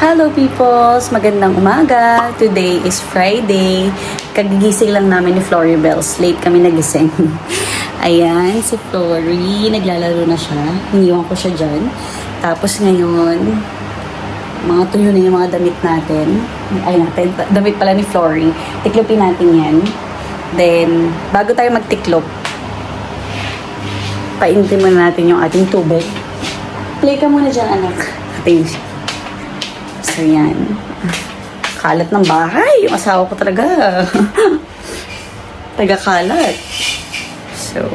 Hello peoples! Magandang umaga! Today is Friday. Kagigising lang namin ni Floribels. Late kami nagising. Ayan, si Flory. Naglalaro na siya. Iniwan ko siya dyan. Tapos ngayon, mga tuyo na yung mga damit natin. Damit pala ni Flory. Tiklopin natin yan. Then, bago tayo magtiklop, painitin muna natin yung ating tubig. Play ka muna dyan, anak. Ating so, yan. Kalat ng bahay. Yung asawa ko talaga. Taga-kalat. So,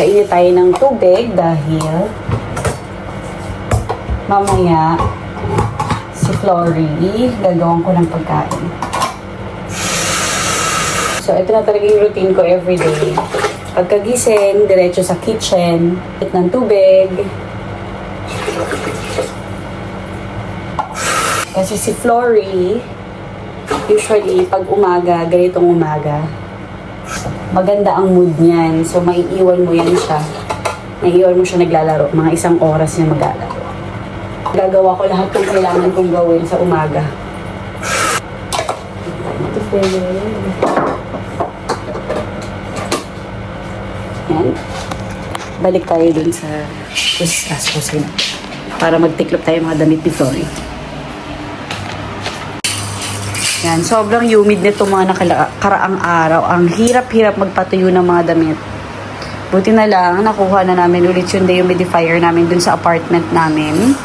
painit tayo ng tubig dahil mamaya si Flory, gagawin ko ng pagkain. So, ito na talaga yung routine ko everyday. Pagkagising, diretso sa kitchen, painit ng tubig. Kasi si Flory, usually, pag umaga, ganitong umaga, maganda ang mood niyan. So, maiiwan mo yan siya. Maiiwan mo siya naglalaro. Mga 1 oras niya maglalaro. Gagawa ko lahat ng kailangan kong gawin sa umaga. Yan. Balik tayo dun sa kusina para magtiklop tayo mga damit ni Flory. Yan, sobrang humid nito mga nakaraang araw. Ang hirap-hirap magpatuyo ng mga damit. Buti na lang, nakuha na namin ulit yung dehumidifier namin dun sa apartment namin.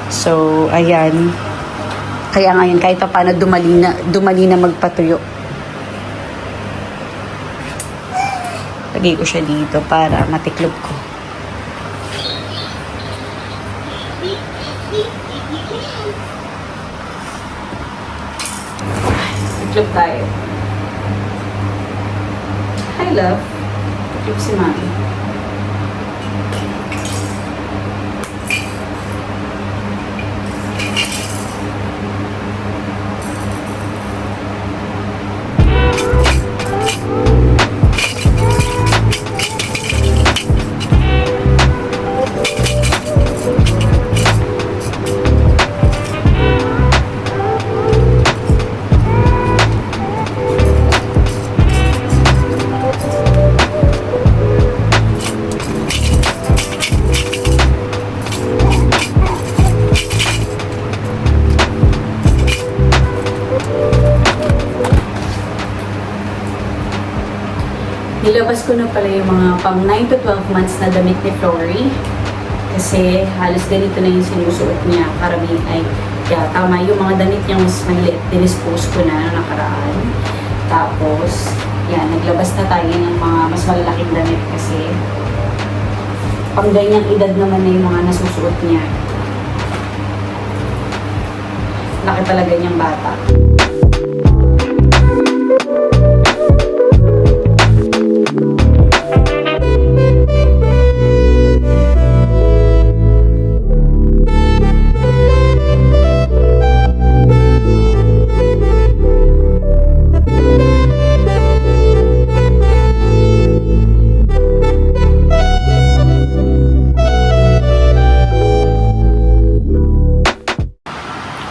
So, ayan. Kaya ngayon, kahit pa paano dumali na magpatuyo. Lagay ko siya dito para matiklop ko. Tiklop tayo. Hi, love. Tiklop si Mami. Nilabas ko na pala yung mga pang 9 to 12 months na damit ni Flory. Kasi halos ganito na yung sinusuot niya. Karamihan ay, tama, yung mga damit niya mas maliit, dinispose ko na nakaraan. Tapos, yan, naglabas na tayo ng mga mas malalaking damit kasi pang ganyang edad naman na yung mga nasusuot niya. Laki talaga niyang bata.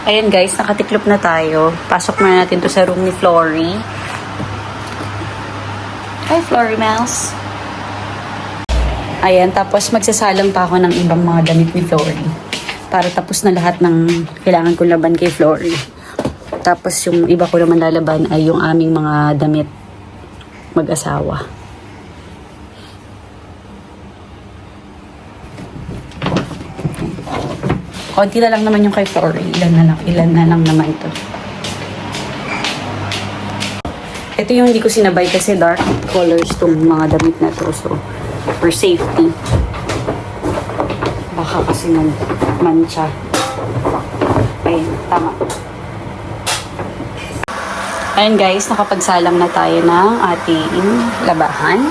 Ayan guys, nakatiklop na tayo. Pasok na natin to sa room ni Flory. Hi Flory Mouse. Ayan, tapos magsasalang pa ako ng ibang mga damit ni Flory. Para tapos na lahat ng kailangan kong laban kay Flory. Tapos yung iba ko naman lalaban ay yung aming mga damit mag-asawa. Konti na lang naman yung kay Flory. Ilan na lang naman ito. Ito yung hindi ko sinabay kasi dark colors tong mga damit na to. So, for safety. Baka kasi mancha. Ayun, tama. Ayun guys, nakapagsalang na tayo ng ating labahan.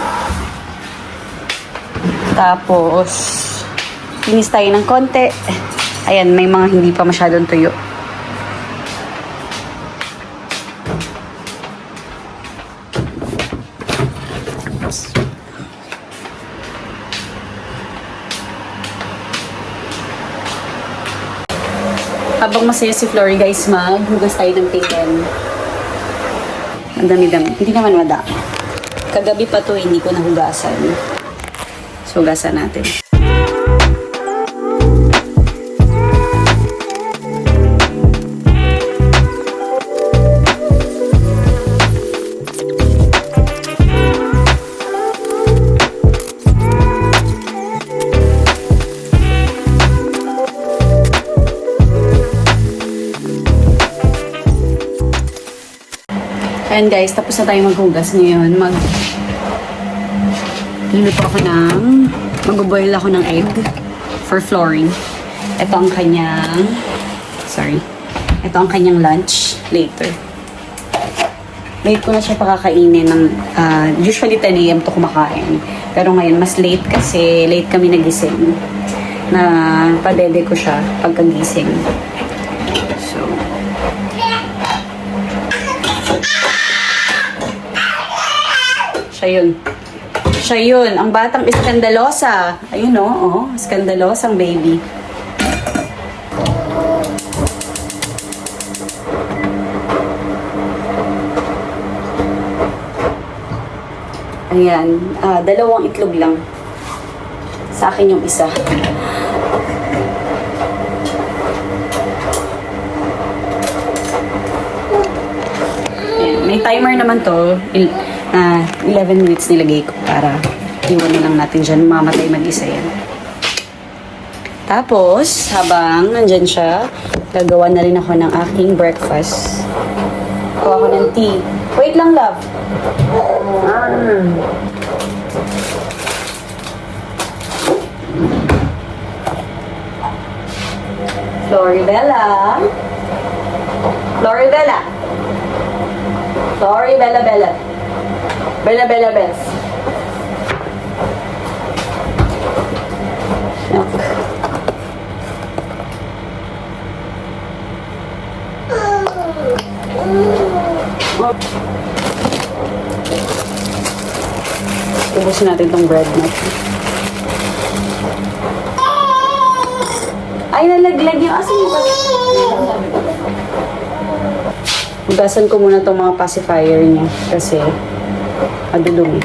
Tapos, linis tayo ng konti. Ayan, may mga hindi pa masyadong tuyo. Habang masaya si Flory guys, maghugas tayo ng pinggan. Ang dami-dami. Hindi naman madami. Kagabi pa to, hindi ko nahugasan. So, hugasan natin. Ayan guys, tapos na tayo maghugas ngayon. Luluto ako mag-boil ako ng egg for Flory. Ito ang kanyang, ito ang kanyang lunch later. Late ko na siya pakakainin ng, usually 10 a.m. to kumakain. Pero ngayon, mas late kasi late kami nagising. Na padede ko siya pagkagising. So, Siya yun. Ang batang iskandalosa. Ayun oh, iskandalosang baby. Ayan. 2 itlog lang. Sa akin yung isa. Ayan. May timer naman to. 11 minutes nilagay ko para iwan na lang natin dyan. Mamatay mag-isa yan. Tapos, habang nandyan siya, gagawa na rin ako ng aking breakfast. Gawa ko ng tea. Wait lang, love. Floribella. Floribella. Floribella Bella. Bella Bella Bells. Milk. Ubusin natin tong bread natin. Ay, nalaglag yung asin mo pala. Hugasan ko muna tong mga pacifier niya kasi madudumi.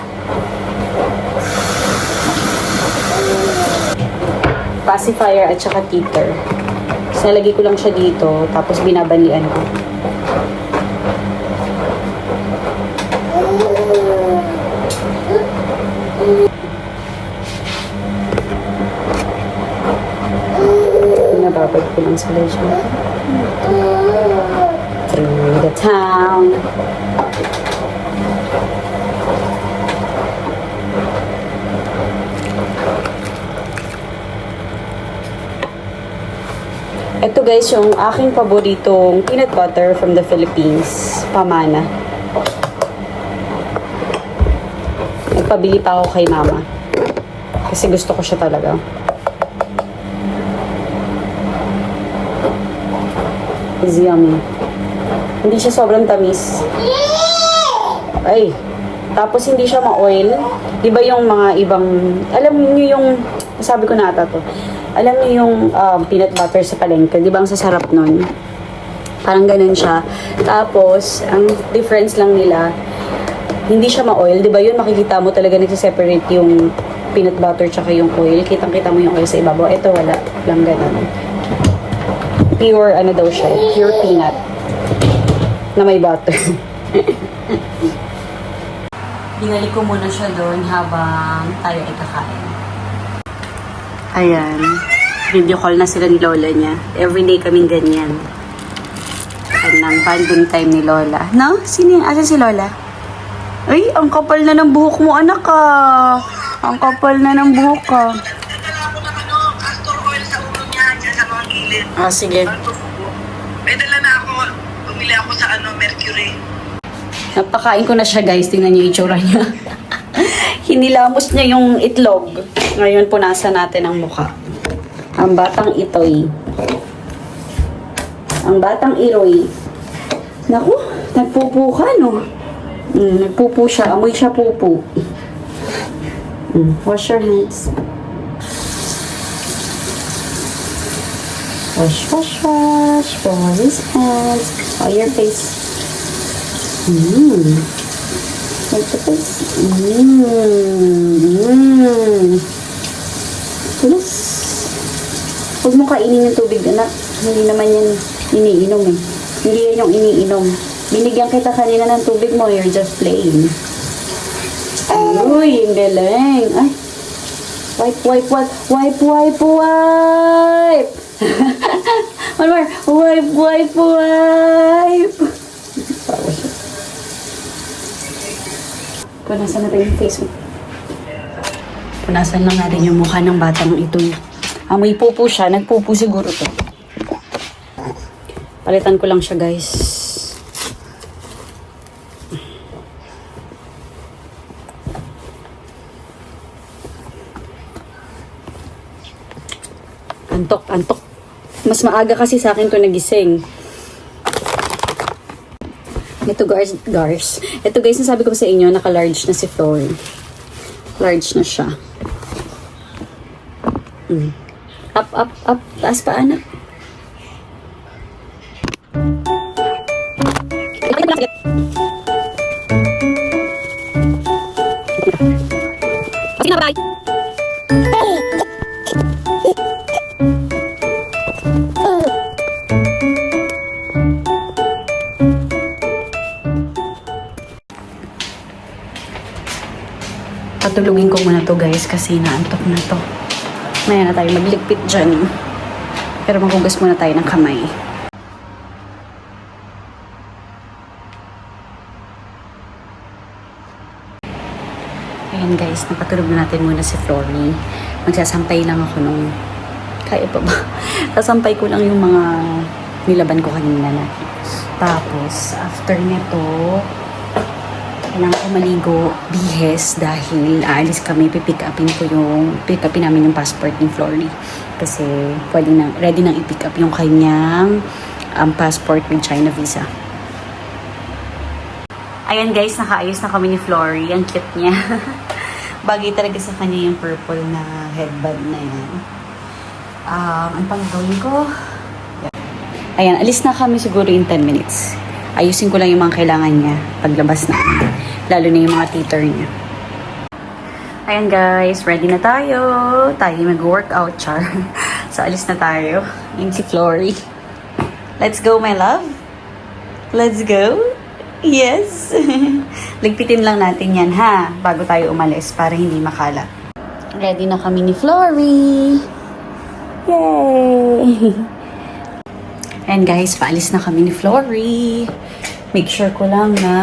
Pacifier at saka teeter. So, nalagay ko lang siya dito, tapos binabalian ko. Binababad ko lang sila dyan. Through the town. Ito guys, yung aking paboritong peanut butter from the Philippines. Pamana. Nagpabili pa ako kay mama. Kasi gusto ko siya talaga. It's yummy. Hindi siya sobrang tamis. Ay. Tapos hindi siya ma-oil. Di ba yung mga ibang, alam niyo yung, sabi ko na ata to. Alam niyo yung peanut butter sa palengke, di ba ang sasarap nun? Parang ganun siya. Tapos, ang difference lang nila, hindi siya ma-oil. Di ba yun, makikita mo talaga nagsiseparate yung peanut butter tsaka yung oil. Kitang-kita mo yung oil sa ibabaw. Ito, wala. Lang ganun. Pure, ano daw siya, pure peanut. Na may butter. Binalik ko muna siya doon habang tayo ay kakain. Ayan. Video call na sila ni Lola niya. Everyday kaming ganyan. Anong bonding time ni Lola. No? Sino yung asa si Lola? Ay, ang kapal na ng buhok mo, anak ka. Ang kapal na ng buhok ka. Dala ko ng castor oil sa ulo niya, dyan sa mga gilid. Ah, sige. May dala na ako. Bumili ako sa Mercury. Napakain ko na siya guys. Tingnan niyo yung itsura niya. Hinilamos niya yung itlog. Ngayon punasan natin ang mukha. Ang batang itoy. Ang batang iroy. Naku, nagpupu ka no? Nagpupu siya. Amoy siya pupu. Wash your hands. Wash, wash, wash. For his hands. Oh, your face. Like the face. Tulos. Huwag mo kainin yung tubig, anak. Hindi naman yan iniinom eh. Hindi yan yung iniinom. Binigyan kita kanina ng tubig mo. You're just playing. Uy, ang galing. Ay. Wipe, wipe, wipe. Wipe, wipe, wipe. One more. Wipe, wipe, wipe. Punasan natin yung face mo. Punasan lang natin yung mukha ng batang ito. Amoy pupo siya. Nagpupo siguro to. Palitan ko lang siya, guys. Antok, antok. Mas maaga kasi sa akin to nagising. Ito guys. Ito guys, nasabi ko sa inyo, naka-large na si Flory. Large na siya. Up, up, up. Taas pa, anak. Sige na, bye! Patulugin ko muna to guys kasi naantok na to. Maya na tayo magligpit dyan. Pero maghugas muna tayo ng kamay. Ayan guys, napatulog na natin muna si Flory. Magsasampay lang ako nung... Kaya pa ba? Sasampay ko lang yung mga nilaban ko kanina na. Tapos, after nito, kailangan ko maligo, bihes, dahil aalis kami, pipick upin namin yung passport ni Flory. Kasi ready nang i-pick up yung kanyang passport with China visa. Ayan guys, nakaayos na kami ni Flory. Ang cute niya. Bagay talaga sa kanya yung purple na headband na yan. Ang pang gawin ko? Ayan, alis na kami siguro in 10 minutes. Ayusin ko lang yung mga kailangan niya paglabas na. Lalo na yung mga teeter niya. Ayan guys, ready na tayo. Tayo mag-workout, char. So, alis na tayo. Yung si Flory. Let's go, my love. Let's go. Yes. Ligpitin lang natin yan, ha? Bago tayo umalis para hindi makalat. Ready na kami ni Flory. Yay! And guys, paalis na kami ni Flory. Make sure ko lang na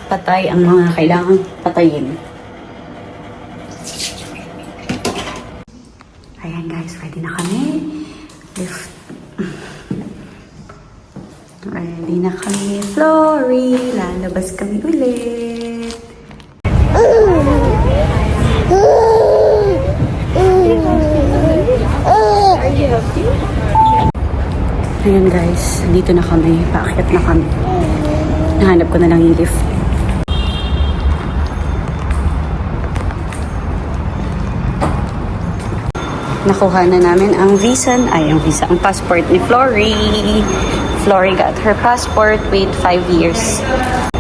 patay ang mga kailangang patayin. Ayan guys, ready na kami. Lift. Ready na kami ni Flory. Lalabas kami ulit. Are you happy? Ayan guys, dito na kami. Paakyat na kami. Nahanap ko na lang yung lift. Nakuha na namin ang ang passport ni Flory. Flory got her passport with 5 years.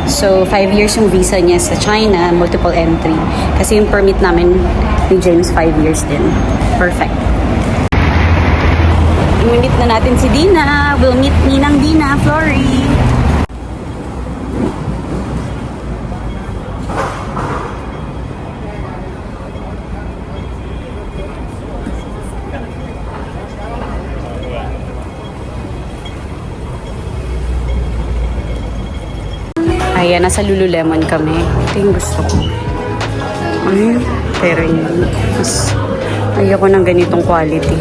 So, 5 years yung visa niya sa China, multiple entry. Kasi yung permit namin ni James, 5 years din. Perfect. I-meet na natin si Dina. We'll meet Ninang Dina, Flory. Ayan, nasa Lululemon kami. Ito yung gusto ko. Pero yun. Mas ayoko ng ganitong quality.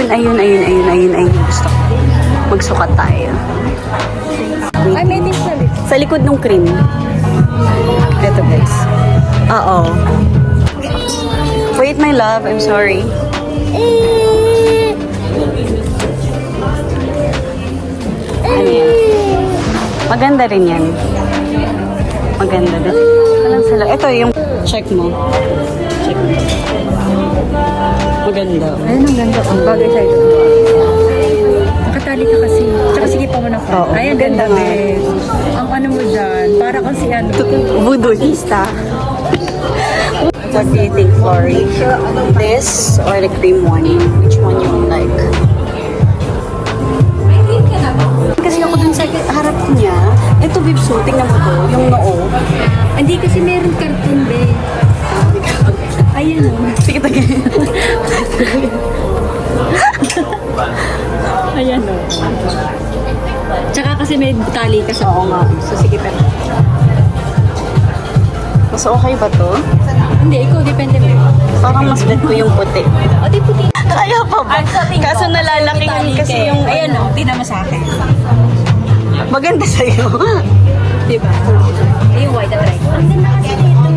Ayun. Gusto ko. Magsukat tayo. I made it for it. Sa likod ng cream. Ito guys. Oo. Wait, my love. I'm sorry. Ano yan? Maganda rin yan. Maganda din. lang sila. Ito yung... Check mo. Check mo. Maganda. Ayun, ang ganda ko. Bagay sa'yo. Nakatali ka kasi. Tsaka sige pa mo na pa. Oo, Ay, ang maganda ganda, nga. bes. Ang ano mo dyan. Para kang si ano. Voodooista. What do you think, Flori? This or the cream one? Which one you like? Kasi ako dun sa harap niya, ito bibso, tingnan mo to, yung noo. Hindi kasi meron karton, be. Ayan o. Sige, tagay. Ayan o. Tsaka kasi may tali ka sa Oo nga. So, sige, pero. Mas okay ba to? Hindi, ikaw, depende mo. Parang mas bet ko yung puti. O, di puti. Kaya pa ba? Kaso nalalaki yun kasi yung... Ayan o, di naman sa akin. Maganda sa'yo. Diba? Yung white at right.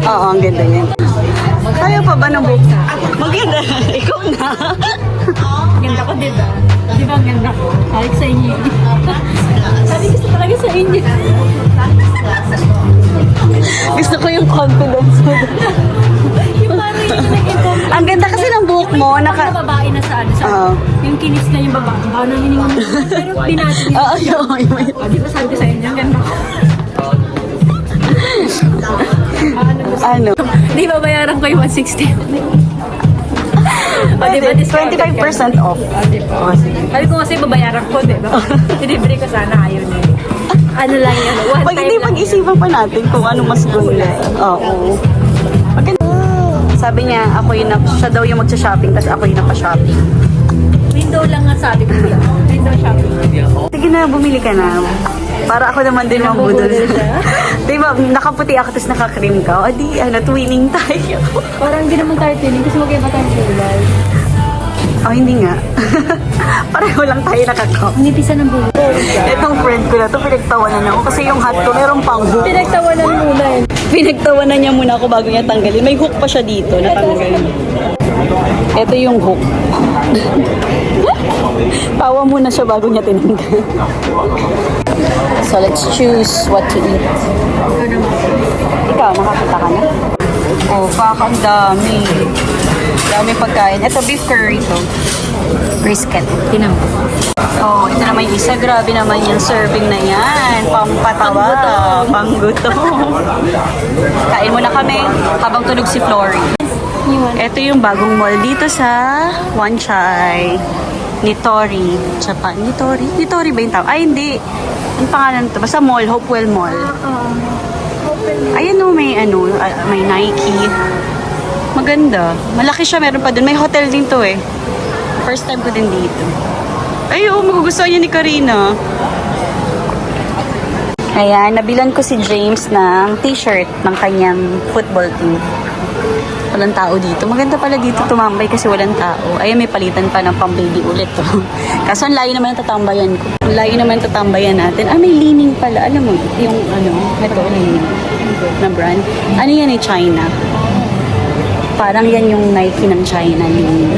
Oo, ang ganda yan. Kaya pa ba ng buhok? Maganda. Ikaw na. Ganda ko, diba? Diba ang ganda ko? Like sa inyo. Sabi gusto talaga sa inyo. Gusto ko yung confidence mo. Yung parang yung nag-income. Ang ganda kasi ng buhok mo. Naka babae na sa ano. Oo. Yung kinis na yung babae. Baka nang hiningan mo. Pero pinati niya. Oo, yung may... O, di ba sabi ko sa inyo? Ang ganda ko. Ano? Di ba bayaran ko yung 160? O, di ba discounted ka? 25% off. O, di ba? Oh, sige. Sabi ko kasi babayaran ko, di ba? Delivery ko sana ayaw niya. Ano lang yun? One Pag time hindi, lang. pag-isipan pa natin kung ano mas gula. Oo. Maganda. Sabi niya, ako yung siya daw yung magsa-shopping, tapos ako yung napa-shopping. Window lang nga sabi ko. Window shopping. Sige na, bumili ka na. Para ako naman din ang budol. Nabubudol siya? Diba, nakaputi ako, tapos naka-cream ka. O di, twinning tayo. Parang hindi naman tayo tuning kasi magkaiba tayong kulay. Oh, hindi nga. Pareho lang tayo nakakap. Ang nipisa ng bulo. Itong friend ko na to, pinagtawanan ako kasi yung hat ko meron pang hook. Pinagtawanan muna eh. Pinagtawanan niya muna ako bago niya tanggalin. May hook pa siya dito, natanggal. Ito yung hook. Tawa muna siya bago niya tinanggal. So let's choose what to eat. Ikaw, makakita ka na? Oh, fuck, ang dami. Dami pagkain. Ito, beef curry to. Brisket. Tinam. Oh, ito naman yung isa. Grabe naman yung serving na yan. Pampatawa. Panggutom. Kain muna kami habang tulog si Flory. Ito yung bagong mall dito sa Wanchai. Nitori. Japan. Nitori? Nitori ba yung tawag? Ay, hindi. Ang pangalan to? Basta mall. Hopewell Mall. Ayan o, may may Nike. Maganda. Malaki siya, meron pa dun. May hotel din to eh. First time ko din dito. Ay, oo, magugustuhan niya ni Karina. Ayan, nabilan ko si James ng t-shirt ng kanyang football team. Walang tao dito. Maganda pala dito tumambay kasi walang tao. Ayan, may palitan pa ng pang-baby ulit to. Kaso ang layo naman ang tatambayan ko. Ang layo naman ang tatambayan natin. Ah, may Li-Ning pala. Alam mo, yung ito, Li-Ning na brand. Ano yan eh, China. Parang yan yung Nike ng China, Li-Ning.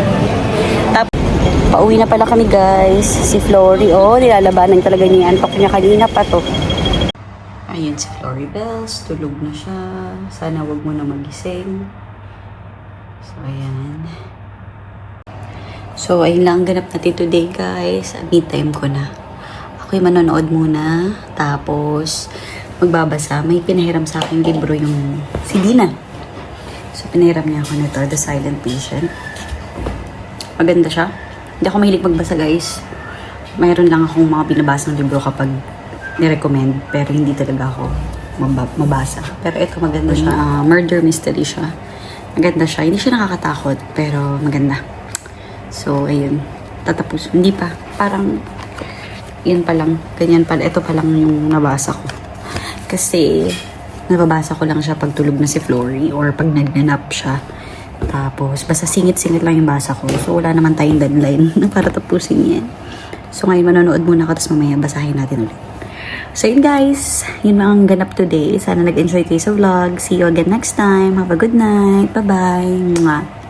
Tapos, pauwi na pala kami guys. Si Flory, nilalabanan talaga niya. Antok niya kanina pa to. Ayun si Flory Bells. Tulog na siya. Sana wag mo na magising. So, ayan. So, ayun lang ang ganap natin today, guys. Me time ko na. Ako'y manonood muna. Tapos, magbabasa. May pinahiram sa akin libro yung si Dina. So, pinahiram niya ako nito, The Silent Patient. Maganda siya. Hindi ako mahilig magbasa, guys. Mayroon lang akong mga binabasa ng libro kapag nirecommend. Pero hindi talaga ako mabasa. Pero ito, maganda siya. Murder mystery siya. Maganda siya. Hindi siya nakakatakot, pero maganda. So, ayun. Tatapos. Hindi pa. Parang, yan pa lang. Ganyan pala. Ito pa lang yung nabasa ko. Kasi, nababasa ko lang siya pag tulog na si Flory or pag nagnanap siya. Tapos, basta singit-singit lang yung basa ko. So, wala naman tayong deadline para tapusin yan. So, ngayon manonood muna ako, tapos mamaya basahin natin ulit. So yun guys, yun lang ang ganap today. Sana nag-enjoy kayo sa vlog. See you again next time. Have a good night. Bye-bye.